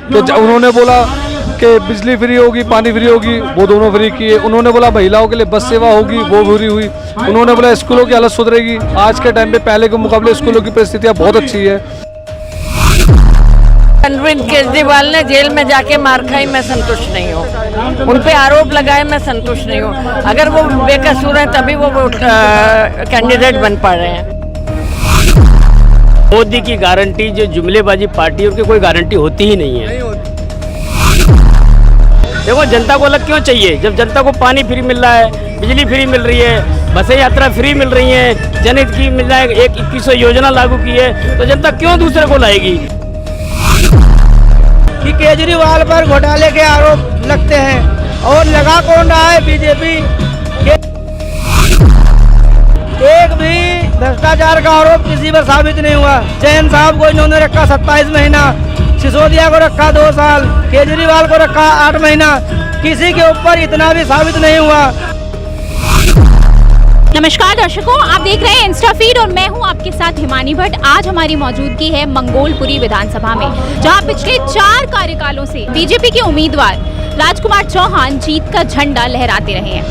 तो उन्होंने बोला कि बिजली फ्री होगी, पानी फ्री होगी, वो दोनों फ्री किए। उन्होंने बोला महिलाओं के लिए बस सेवा होगी, वो फ्री हुई। उन्होंने बोला स्कूलों की हालत सुधरेगी। आज के टाइम पे पहले के मुकाबले स्कूलों की परिस्थितियाँ बहुत अच्छी है। अरविंद केजरीवाल ने जेल में जाके मार खाई, मैं संतुष्ट नहीं हूँ। उन पे आरोप लगाए, मैं संतुष्ट नहीं हूँ। अगर वो बेकसूर हैं तभी वो कैंडिडेट बन पा रहे हैं। मोदी की गारंटी जो जुमलेबाजी पार्टी की कोई गारंटी होती ही नहीं है। देखो जनता को अलग क्यों चाहिए जब जनता को पानी फ्री मिल रहा है, बिजली फ्री मिल रही है, बसें यात्रा फ्री मिल रही हैं, जनहित की मिल रहा है, 2100 योजना लागू की है, तो जनता क्यों दूसरे को लाएगी। कि केजरीवाल पर घोटाले के आरोप लगते हैं और लगा कौन रहा है बीजेपी। एक भी भ्रष्टाचार का आरोप किसी पर साबित नहीं हुआ। जैन साहब को इन्होंने रखा 27 महीना, सिसोदिया को रखा 2 साल, केजरीवाल को रखा 8 महीना, किसी के ऊपर इतना भी साबित नहीं हुआ। नमस्कार दर्शकों, आप देख रहे हैं इंस्टा फीड और मैं हूं आपके साथ हिमानी भट्ट। आज हमारी मौजूदगी है मंगोलपुरी विधानसभा में, जहां पिछले 4 कार्यकालों से बीजेपी के उम्मीदवार राजकुमार चौहान जीत का झंडा लहराते रहे हैं।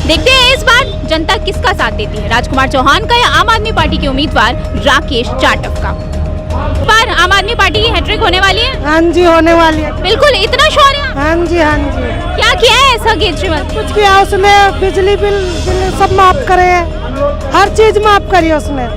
देखते हैं इस बार जनता किसका साथ देती है, राजकुमार चौहान का या आम आदमी पार्टी के उम्मीदवार राकेश जाटव का। पर आम आदमी पार्टी की हैट्रिक होने वाली है। हाँ जी, होने वाली है। बिल्कुल, इतना शौर्य। हाँ जी, हाँ जी। क्या किया है ऐसा केजरीवाल? कुछ किया उसने, बिजली बिल सब माफ करे, हर चीज माफ करी उसने।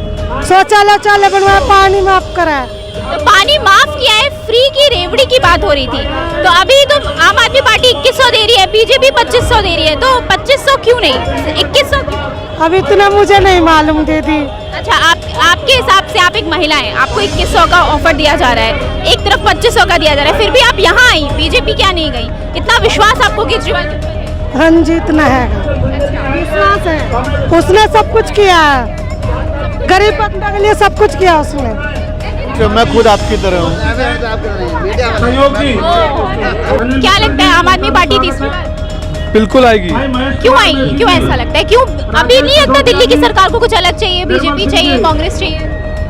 शौचालय बनवाया, पानी माफ करा। तो पानी माफ किया है, फ्री की रेवड़ी की बात हो रही थी। तो अभी तो आम आदमी पार्टी 2100 दे रही है, बीजेपी 2500 दे रही है, तो 2500 क्यों नहीं, 2100 क्यों? अब इतना मुझे नहीं मालूम दे दी। अच्छा, आपके हिसाब से आप एक महिला हैं, आपको 2100 का ऑफर दिया जा रहा है, एक तरफ 2500 का दिया जा रहा है, फिर भी आप यहाँ आई, बीजेपी क्या नहीं गई? इतना विश्वास आपको केजरीवाल के ऊपर है? हाँ जी, इतना है विश्वास है। उसने सब कुछ किया है, गरीब बंदा के लिए सब कुछ किया उसने। मैं खुद आपकी तरह हूँ। क्या लगता है आम आदमी पार्टी तीसरी बार बिल्कुल आएगी। क्यों आएगी, क्यों ऐसा लगता है? क्यों अभी नहीं लगता दिल्ली की सरकार को कुछ अलग चाहिए, बीजेपी चाहिए, कांग्रेस चाहिए?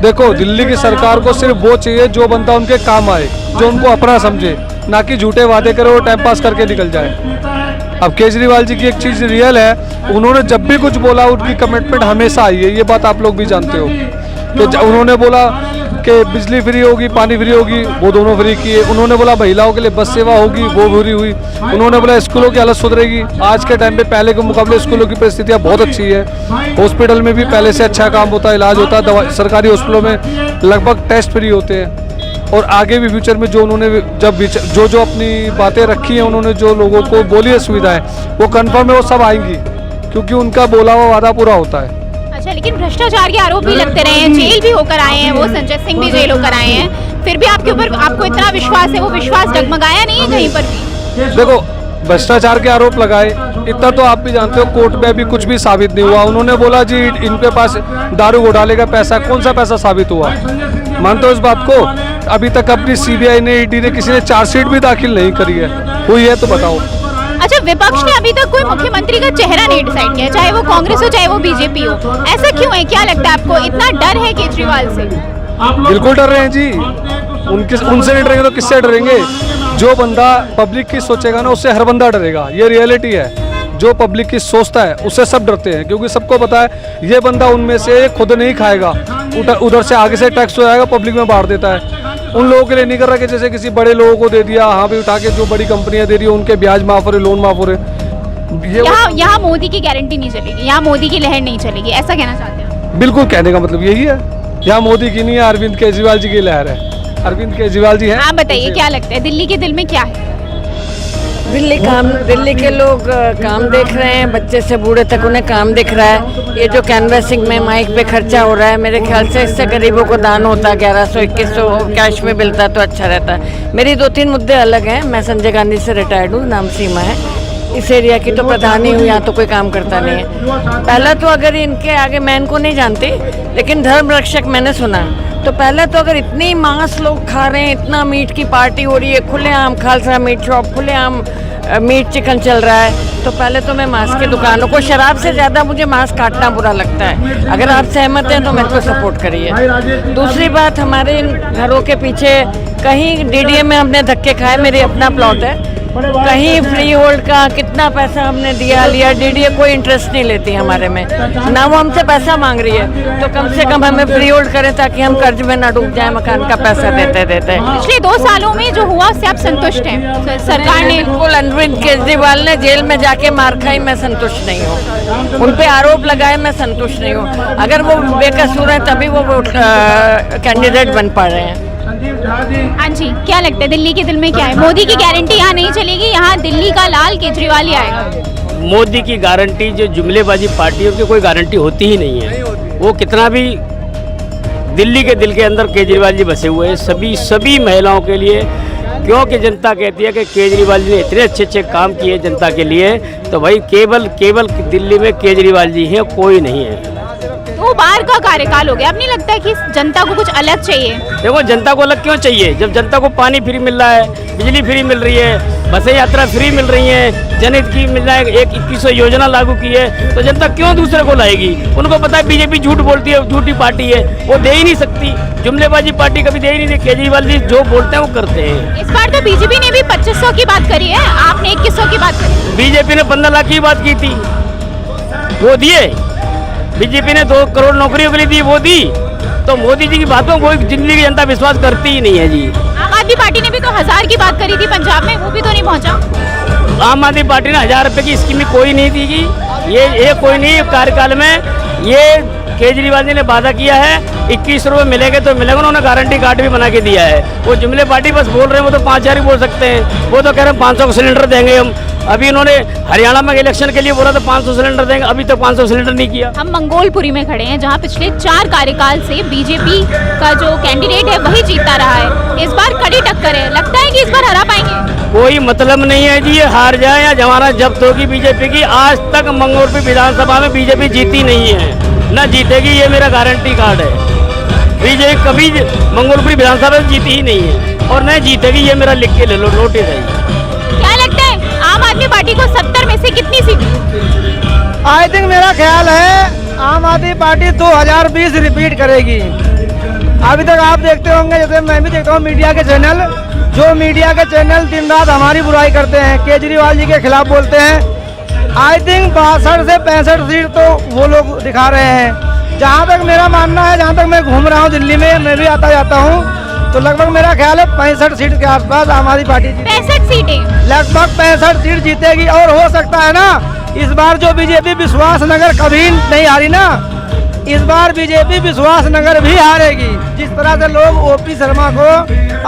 देखो, दिल्ली की सरकार को सिर्फ वो चाहिए जो बंदा उनके काम आए, जो उनको अपना समझे, ना कि झूठे वादे करे और टाइम पास करके निकल जाए। अब केजरीवाल जी की एक चीज़ रियल है, उन्होंने जब भी कुछ बोला उनकी कमिटमेंट हमेशा आई है, ये बात आप लोग भी जानते हो। तो उन्होंने बोला कि बिजली फ्री होगी, पानी फ्री होगी, वो दोनों फ्री किए। उन्होंने बोला महिलाओं के लिए बस सेवा होगी, वो फ्री हुई। उन्होंने बोला स्कूलों की हालत सुधरेगी। आज के टाइम पे पहले के मुकाबले स्कूलों की परिस्थितियाँ बहुत अच्छी है। हॉस्पिटल में भी पहले से अच्छा काम होता है, इलाज होता है, दवा सरकारी हॉस्पिटलों में लगभग टेस्ट फ्री होते हैं। और आगे भी फ्यूचर में जो उन्होंने जो अपनी बातें रखी हैं, उन्होंने जो लोगों को बोली है सुविधाएँ, वो कन्फर्म है, वो सब आएंगी, क्योंकि उनका बोला हुआ वादा पूरा होता है। अच्छा, लेकिन भ्रष्टाचार के आरोप भी लगते रहे हैं, जेल भी होकर आए हैं, वो संजय सिंह भी जेल होकर आए हैं, फिर भी आपके ऊपर आपको इतना विश्वास है, वो विश्वास डगमगाया नहीं है कहीं पर भी? देखो, भ्रष्टाचार के आरोप लगाए, इतना तो आप भी जानते हो, कोर्ट में भी कुछ भी साबित नहीं हुआ। उन्होंने बोला जी इनके पास दारू घोटाले का पैसा, कौन सा पैसा साबित हुआ? मानते हो इस बात को? अभी तक अपनी सीबीआई ने, ईडी ने, किसी ने चार्जशीट भी दाखिल नहीं करी है। हुई है तो बताओ। अच्छा, विपक्ष ने अभी तक कोई मुख्यमंत्री का चेहरा नहीं डिसाइड किया, चाहे वो कांग्रेस हो चाहे वो बीजेपी हो। ऐसा क्यों है, क्या लगता है आपको? इतना डर है केजरीवाल से? बिल्कुल डर रहे हैं जी, उनसे नहीं डरेंगे तो किससे डरेंगे? जो बंदा पब्लिक की सोचेगा ना, उससे हर बंदा डरेगा, ये रियलिटी है। जो पब्लिक की सोचता है उससे सब डरते हैं, क्योंकि सबको पता है ये बंदा उनमें से खुद नहीं खाएगा, उधर से आगे से टैक्स हो जाएगा, पब्लिक में बांट देता है। उन लोगों के लिए नहीं कर रहा कि जैसे किसी बड़े लोगों को दे दिया, हाँ भी उठा के जो बड़ी कंपनियां दे रही है उनके ब्याज माफ हो रहे, लोन माफ हो रहे। यहाँ मोदी की गारंटी नहीं चलेगी, यहाँ मोदी की लहर नहीं चलेगी, ऐसा कहना चाहते हैं? बिल्कुल, कहने का मतलब यही है, यहाँ मोदी की नहीं है, अरविंद केजरीवाल जी की लहर है। अरविंद केजरीवाल जी है। आप बताइए, क्या लगता है दिल्ली के दिल में क्या है? दिल्ली के लोग काम देख रहे हैं, बच्चे से बूढ़े तक उन्हें काम दिख रहा है। ये जो कैनवसिंग में माइक पे खर्चा हो रहा है, मेरे ख्याल से इससे गरीबों को दान होता, 1100-2100 कैश में मिलता तो अच्छा रहता। मेरी 2-3 मुद्दे अलग हैं। मैं संजय गांधी से रिटायर्ड हूँ, नाम सीमा है। इस एरिया की तो प्रधानी हूँ, यहाँ तो कोई काम करता नहीं है। पहला तो अगर इनके आगे, मैं इनको नहीं जानती, लेकिन धर्म रक्षक मैंने सुना, तो पहले तो अगर इतनी मांस लोग खा रहे हैं, इतना मीट की पार्टी हो रही है, खुलेआम खालसा मीट शॉप, खुलेआम मीट चिकन चल रहा है, तो पहले तो मैं मांस की दुकानों को, शराब से ज़्यादा मुझे मांस काटना बुरा लगता है। अगर आप सहमत हैं तो मेरे को सपोर्ट करिए। दूसरी बात, हमारे इन घरों के पीछे कहीं डीडीए में हमने धक्के खाए, मेरी अपना प्लॉट है, कहीं फ्री होल्ड का कितना पैसा हमने दिया लिया, डीडीए कोई इंटरेस्ट नहीं लेती हमारे में, ना वो हमसे पैसा मांग रही है, तो कम से कम हमें फ्री होल्ड करें ताकि हम कर्ज में ना डूब जाए, मकान का पैसा देते देते। पिछले 2 सालों में जो हुआ उससे आप संतुष्ट हैं? सरकार ने बिल्कुल, अरविंद केजरीवाल ने जेल में जाके मार खाई, मैं संतुष्ट नहीं हूँ। उन पे आरोप लगाए, मैं संतुष्ट नहीं हूँ। अगर वो बेकसूर हैं तभी वो कैंडिडेट बन पा रहे हैं। हाँ जी, क्या लगता है दिल्ली के दिल में क्या है? मोदी की गारंटी यहाँ नहीं चलेगी, यहाँ दिल्ली का लाल केजरीवाल ही आएगा। मोदी की गारंटी, जो जुमलेबाजी पार्टियों की कोई गारंटी होती ही नहीं है। वो कितना भी दिल्ली के दिल के अंदर केजरीवाल जी बसे हुए हैं, सभी महिलाओं के लिए, क्योंकि जनता कहती है कि केजरीवाल जी ने इतने अच्छे काम किए जनता के लिए, तो भाई केवल दिल्ली में केजरीवाल जी हैं, कोई नहीं है। 2 बार का कार्यकाल हो गया, अब नहीं लगता है कि जनता को कुछ अलग चाहिए? देखो, जनता को अलग क्यों चाहिए जब जनता को पानी फ्री मिल रहा है, बिजली फ्री मिल रही है, बसें यात्रा फ्री मिल रही है, जनहित की मिल रहा है, एक 2100 योजना लागू की है, तो जनता क्यों दूसरे को लाएगी? उनको पता है बीजेपी झूठ बोलती है, झूठी पार्टी है, वो दे ही नहीं सकती। जुमलेबाजी पार्टी कभी दे ही नहीं। केजरीवाल जी जो बोलते हैं वो करते हैं। इस बार तो बीजेपी ने भी 2500 की बात करी है, आपने 2100 की बात करी। बीजेपी ने 15 लाख की बात की थी, वो दिए। बीजेपी ने 2 करोड़ नौकरियों के लिए दी, वो दी। तो मोदी जी की बातों को दिल्ली की जनता विश्वास करती ही नहीं है जी। आम आदमी पार्टी ने भी तो 1000 की बात करी थी पंजाब में, वो भी तो नहीं पहुंचा। आम आदमी पार्टी ने 1000 रुपए की स्कीम कोई नहीं दी जी। ये कोई नहीं, कार्यकाल में ये केजरीवाल जी ने वादा किया है 21 रुपये मिलेंगे तो मिलेंगे, उन्होंने गारंटी कार्ड भी बना के दिया है। वो जुमले पार्टी बस बोल रहे हैं, वो तो 5000 ही बोल सकते हैं। वो तो कह रहे हैं 500 सिलेंडर देंगे हम। अभी इन्होंने हरियाणा में इलेक्शन के लिए बोला था 500 सिलेंडर देंगे, अभी तक 500 सिलेंडर नहीं किया। हम मंगोलपुरी में खड़े हैं, जहां पिछले 4 कार्यकाल से बीजेपी का जो कैंडिडेट है वही जीता रहा है। इस बार कड़ी टक्कर है, लगता है कि इस बार हरा पाएंगे? कोई मतलब नहीं है जी, ये हार जाए या जमाना जब्त होगी बीजेपी की। आज तक मंगोलपुर विधानसभा में बीजेपी जीती नहीं है, न जीतेगी, ये मेरा गारंटी कार्ड है। बीजेपी कभी मंगोलपुरी विधानसभा में जीती ही नहीं है और न जीतेगी, ये मेरा लिख के ले लो, नोटिस है। क्या लगता है आम आदमी पार्टी को 70 में से कितनी सीट? आई थिंक मेरा ख्याल है आम आदमी पार्टी 2020 रिपीट करेगी। अभी तक आप देखते होंगे, जैसे मैं भी देखता हूँ मीडिया के चैनल, जो मीडिया के चैनल दिन रात हमारी बुराई करते हैं, केजरीवाल जी के खिलाफ बोलते हैं। आई थिंक 62 से 65 सीट तो वो लोग दिखा रहे हैं। जहाँ तक मेरा मानना है, जहाँ तक मैं घूम रहा हूँ दिल्ली में, मैं भी आता जाता हूँ, तो लगभग मेरा ख्याल है 65 सीट के आसपास आम आदमी पार्टी 65 सीटें, लगभग 65 सीट जीतेगी। और हो सकता है ना, इस बार जो बीजेपी विश्वास नगर कभी नहीं हारी ना, इस बार बीजेपी विश्वास नगर भी हारेगी। जिस तरह से लोग ओपी शर्मा को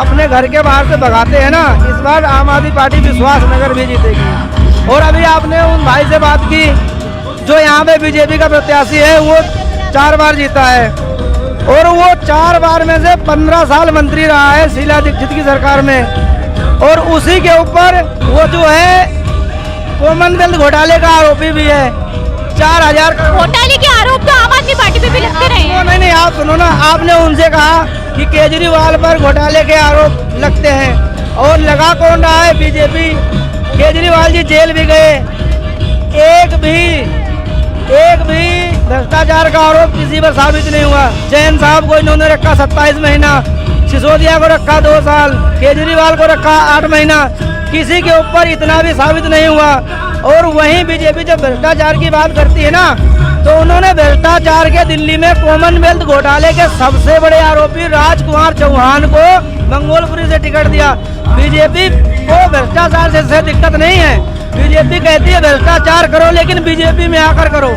अपने घर के बाहर से भगाते हैं ना, इस बार आम आदमी पार्टी विश्वास नगर भी जीतेगी। और अभी आपने उन भाई से बात की जो यहाँ पे बीजेपी का प्रत्याशी है, वो 4 बार जीता है और वो 4 बार में से 15 साल मंत्री रहा है शीला दीक्षित की सरकार में। और उसी के ऊपर वो जो है कॉमनवेल्थ घोटाले का आरोपी भी है। 4000 घोटाले के आरोप तो आम आदमी पार्टी पे भी लगते रहे हैं। नहीं, आप सुनो ना, आपने उनसे कहा कि केजरीवाल पर घोटाले के आरोप लगते हैं और लगा कौन रहा है? बीजेपी। केजरीवाल जी जेल भी गए, एक भी भ्रष्टाचार का आरोप किसी पर साबित नहीं हुआ। जैन साहब को इन्होंने रखा 27 महीना, सिसोदिया को रखा 2 साल, केजरीवाल को रखा 8 महीना, किसी के ऊपर इतना भी साबित नहीं हुआ। और वहीं बीजेपी जब भ्रष्टाचार की बात करती है ना, तो उन्होंने भ्रष्टाचार के दिल्ली में कॉमनवेल्थ घोटाले के सबसे बड़े आरोपी राजकुमार चौहान को मंगोलपुरी से टिकट दिया। बीजेपी को भ्रष्टाचार से दिक्कत नहीं है। बीजेपी कहती है भ्रष्टाचार करो, लेकिन बीजेपी में आकर करो।